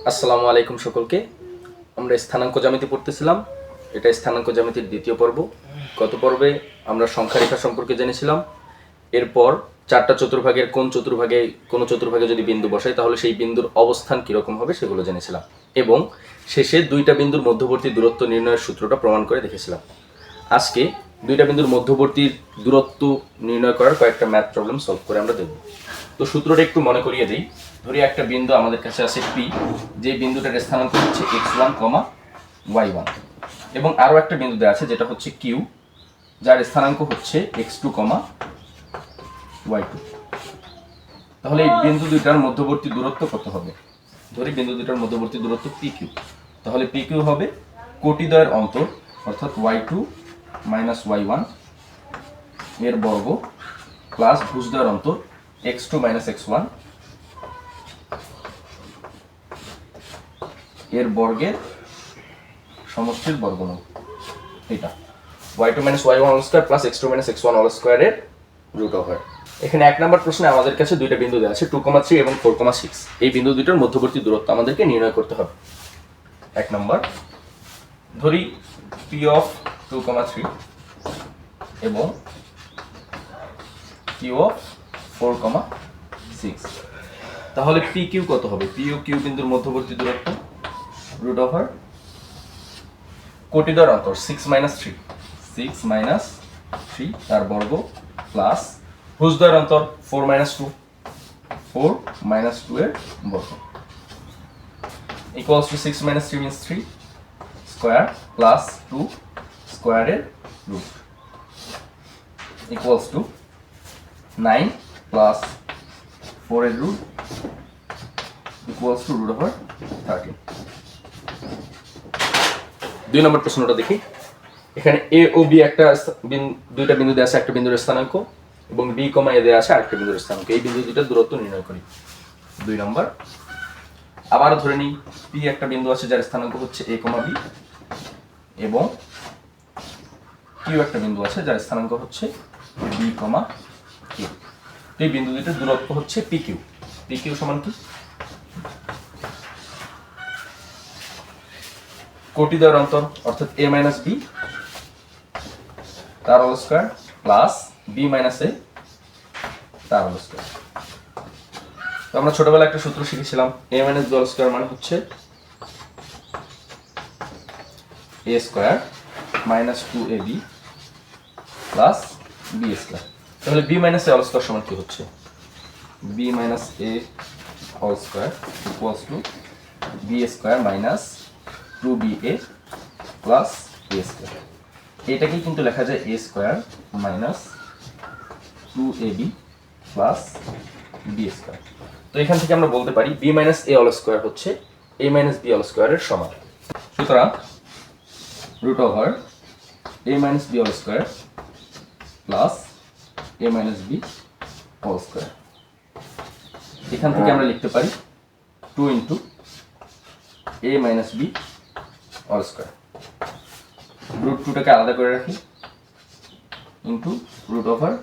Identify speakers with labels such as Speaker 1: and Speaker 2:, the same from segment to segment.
Speaker 1: আসসালামু আলাইকুম সকলকে। আমরা স্থানাঙ্ক জ্যামিতি পড়তেছিলাম। এটা স্থানাঙ্ক জ্যামিতির দ্বিতীয় পর্ব। গত পর্বে আমরা সংখ্যা রেখা সম্পর্কে জেনেছিলাম। এরপর চারটা চতুর্ভাগের কোন চতুর্ভাগে কোনো চতুর্ভাগে যদি বিন্দু বসাই তাহলে সেই বিন্দুর অবস্থান কীরকম হবে সেগুলো জেনেছিলাম, এবং শেষে দুইটা বিন্দুর মধ্যবর্তী দূরত্ব নির্ণয়ের সূত্রটা প্রমাণ করে দেখেছিলাম। আজকে দুইটা বিন্দুর মধ্যবর্তী দূরত্ব নির্ণয় করার কয়েকটা ম্যাথ প্রবলেম সলভ করে আমরা দেখব। তো সূত্রটা একটু মনে করিয়ে দিই। ধরি একটা বিন্দু আমাদের কাছে আছে পি, যে বিন্দুটার স্থানাঙ্ক হচ্ছে x1, y1, এবং আরও একটা বিন্দু দেওয়া আছে যেটা হচ্ছে কিউ, যার স্থানাঙ্ক হচ্ছে x2, y2। তাহলে এই বিন্দু দুইটার মধ্যবর্তী দূরত্ব কত হবে? ধরি বিন্দু দুইটার মধ্যবর্তী দূরত্ব pq। তাহলে pq হবে কোটিদ্বয়ের অন্তর, অর্থাৎ y2 মাইনাস y1 এর বর্গ প্লাস ভুজদ্বয়ের অন্তর x2 মাইনাস x1 এর বর্গের সমষ্টির বর্গমূল। এটা y2 minus y1 whole square plus x2 minus x1 whole স্কয়ারের রুট ওভার। এখানে এক নম্বর প্রশ্নে আমাদের কাছে দুইটা বিন্দু দেওয়া আছে 2,3 এবং 4,6। এই বিন্দু দুইটার মধ্যবর্তী দূরত্ব আমাদেরকে নির্ণয় করতে হবে। এক নম্বর, ধরি p অফ 2,3 এবং q অফ 4,6। তাহলে pq কত হবে? p ও q বিন্দুর মধ্যবর্তী দূরত্ব রুট ওভার কোটিদ্বয়ের অন্তর 6 মাইনাস 3 তার বর্গ প্লাস ভুজদ্বয়ের অন্তর 4 মাইনাস 2 এর বর্গ equals to 6 minus 3 means 3 square plus 2 স্কয়ারের রুট ইকুয়ালস টু 9 প্লাস 4 এর root equals to root over 13। দুই নম্বর প্রশ্নটা দেখি। এখানে এ ও বি দুইটা বিন্দু দেওয়া আছে, একটা বিন্দুর স্থানাঙ্ক, এবং বি কমা এ দেওয়া আছে আরেকটা বিন্দুর স্থানাঙ্ক। এই বিন্দু দুইটার দূরত্ব নির্ণয় করি। দুই নম্বর, আবার ধরে নিই পি একটা বিন্দু আছে যার স্থানাঙ্ক হচ্ছে এ কমা বি, এবং কিউ একটা বিন্দু আছে যার স্থানাঙ্ক হচ্ছে বি কমা কিউ। এই বিন্দু দুইটার দূরত্ব হচ্ছে পি কিউ। পি কিউ সমান কি? কোটিদ্বয়ের অন্তর অর্থাৎ a মাইনাস বি তার whole square plus b minus a তার হোল স্কয়ার। তো আমরা ছোটবেলায় একটা সূত্র শিখেছিলাম, a minus b whole square মানে হচ্ছে a square minus 2ab plus b square. তাহলে b minus a whole square সমান কি হচ্ছে? b minus a whole square equals to b square minus 2ba plus a square. এটাকেই কিন্তু লেখা যায় a square minus 2ab plus b square. তো এখান থেকে আমরা বলতে পারি b minus a whole square হচ্ছে a মাইনাস b হোল স্কয়ারের সমান। সুতরাং root over a minus b whole square plus a minus b whole square. এখান থেকে আমরা লিখতে পারি 2 into a minus b whole square. Root 2টাকে আলাদা করে রাখি, into root over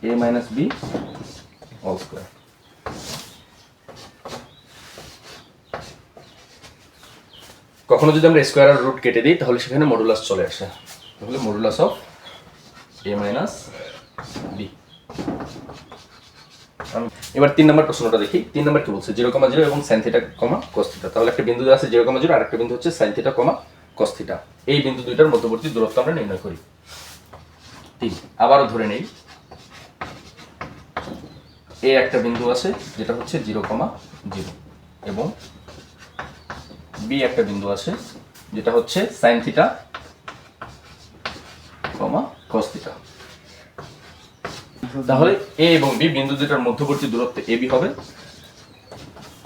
Speaker 1: a minus b whole square. কখনো যদি আমরা স্কয়ার আর রুট কেটে দিই তাহলে সেখানে মডুলাস চলে আসে। তাহলে modulus of a minus b। এবার 3 নম্বর প্রশ্নটা দেখি। 3 নম্বর কি বলছে? 0,0 এবং sin θ, cos θ। তাহলে একটা বিন্দু আছে 0,0 আর একটা বিন্দু হচ্ছে sin θ, cos θ। এই বিন্দু দুইটার মধ্যবর্তী দূরত্ব আমরা নির্ণয় করি। 3, আবারও ধরে নেই এ একটা বিন্দু আছে যেটা হচ্ছে 0,0 এবং বি একটা বিন্দু আছে যেটা হচ্ছে sin θ, cos θ। তাহলে এ এবং বি বিন্দু দুইটার মধ্যবর্তী দূরত্ব এ বি হবে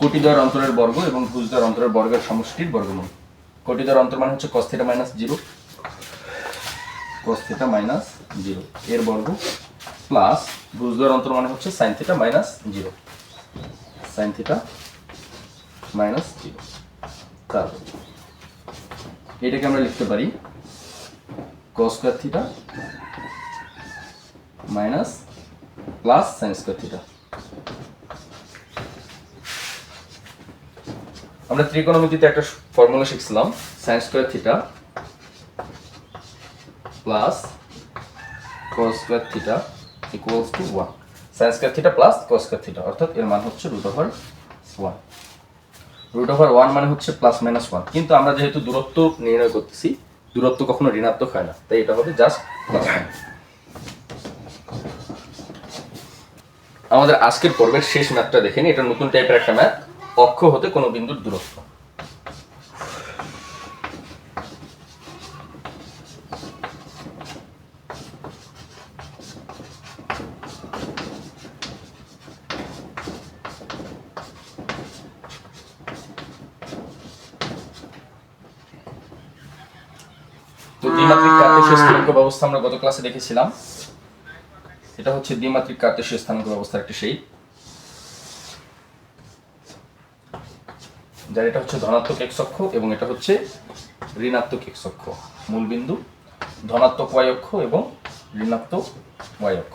Speaker 1: কোটিদ্বয়ের অন্তরের বর্গ এবং ভুজদ্বয়ের অন্তরের বর্গের সমষ্টির বর্গমূল। কোটিদ্বয়ের অন্তর মানে হচ্ছে cos θ মাইনাস 0, cos θ মাইনাস 0 এর বর্গ প্লাস ভুজদ্বয়ের অন্তর মানে হচ্ছে sin θ মাইনাস 0, sin θ মাইনাস 0। তারপর এটাকে আমরা লিখতে পারি cos square θ minus plus sin square θ। আমরা ত্রিকোণমিতিতে একটা ফর্মুলা শিখছিলাম, sin square theta plus cos square theta equals to 1। sin square theta plus cos square theta, অর্থাৎ এর মান হচ্ছে √1। √1 মানে হচ্ছে প্লাস মাইনাস 1, কিন্তু আমরা যেহেতু দূরত্ব নির্ণয় করতেছি, দূরত্ব কখনো ঋণাত্মক হয় না, তাই এটা হবে জাস্ট প্লাস 1। আমাদের আজকের পর্বের শেষ ম্যাথটা দেখেন, এটা নতুন টাইপের একটা ম্যাথ, অক্ষ হতে কোনো বিন্দুর দূরত্ব। তো দ্বিমাত্রিক কার্টেসীয় স্থানাঙ্ক ব্যবস্থা আমরা গত ক্লাসে দেখেছিলাম। এটা হচ্ছে দ্বিমাত্রিক কার্টেসীয় স্থানাঙ্ক ব্যবস্থার একটা শেপ, যার এটা হচ্ছে ধনাত্মক x অক্ষ এবং এটা হচ্ছে ঋণাত্মক x অক্ষ, মূল বিন্দু, ধনাত্মক y অক্ষ এবং ঋণাত্মক y অক্ষ।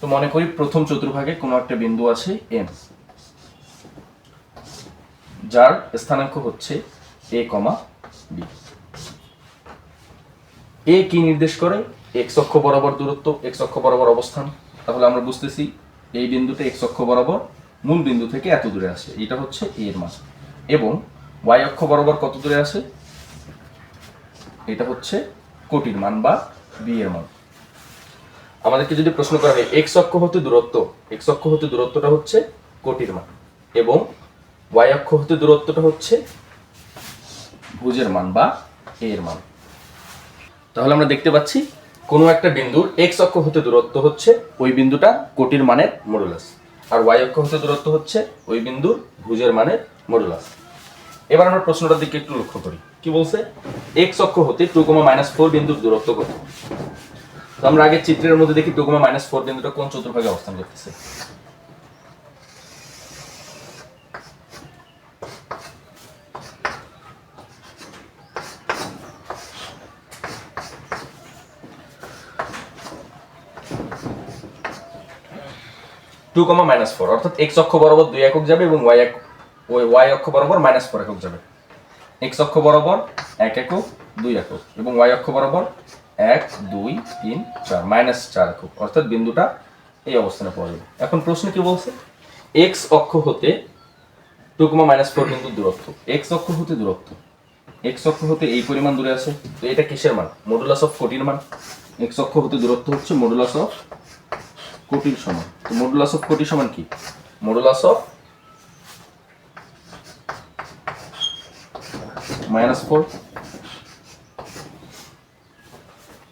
Speaker 1: তো মনে করি প্রথম চতুর্ভাগে কোনো একটা বিন্দু আছে m, যার স্থানাঙ্ক হচ্ছে a, b। এ কি নির্দেশ করে? x অক্ষ বরাবর দূরত্ব, x অক্ষ বরাবর অবস্থান। তাহলে আমরা বুঝতেছি এই বিন্দুতে x অক্ষ বরাবর মূল বিন্দু থেকে এত দূরে আসে, এটা হচ্ছে a এর মান। এবং y অক্ষ বরাবর কত দূরে আসে? এটা হচ্ছে কোটির মান বা b এর মান। আমাদেরকে যদি প্রশ্ন করা হয় x অক্ষ হতে দূরত্ব, x অক্ষ হতে দূরত্বটা হচ্ছে কোটির মান এবং y অক্ষ হতে দূরত্বটা হচ্ছে ভুজের মান বা a এর মান। তাহলে আমরা দেখতে পাচ্ছি কোনো একটা বিন্দুর x অক্ষ হতে দূরত্ব হচ্ছে ওই বিন্দুটা কোটির মানের মডুলাস, আর y অক্ষ হতে দূরত্ব হচ্ছে ওই বিন্দুর ভুজের মানের মডুলাস। এবার আমরা প্রশ্নটার দিকে একটু লক্ষ্য করি, কি বলছে? x অক্ষ হতে 2,-4 বিন্দুর দূরত্ব কত? তো আমরা আগে চিত্রের মধ্যে দেখি 2,-4 বিন্দুটা কোন চতুর্ভাগে অবস্থান করতেছে। (2,-4) অর্থাৎ x অক্ষ বরাবর 2 একক যাবে এবং y অক্ষ বরাবর -4 একক যাবে। x অক্ষ বরাবর 1 একক, 2 একক এবং y অক্ষ বরাবর 1, 2, 3, 4 -4 একক, অর্থাৎ বিন্দুটা এই অবস্থানে পাওয়া যাবে। এখন প্রশ্ন কি বলছে? x অক্ষ হতে 2,-4 বিন্দুর দূরত্ব, x অক্ষ হতে দূরত্ব, x অক্ষ হতে এই পরিমাণ দূরে আছে। তো এটা কিসের মান? মডুলাস অফ কোটির মান। x অক্ষ হতে দূরত্ব হচ্ছে মডুলাস অফ কোটির সমান। তো মডুলাস অফ কোটি সমান কি? Modulus of -4,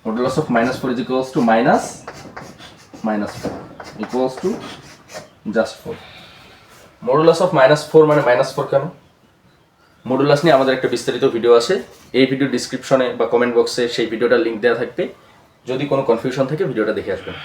Speaker 1: modulus of -4 is equals to -4 equals to just 4। Modulus of -4 মানে -4 কেন? মডুলাস নিয়ে আমাদের একটা বিস্তারিত ভিডিও আছে, এই ভিডিও ডিসক্রিপশনে বা কমেন্ট বক্সে সেই ভিডিওটার লিংক দেওয়া থাকবে। যদি কোনো কনফিউশন থাকে ভিডিওটা দেখে আসবেন।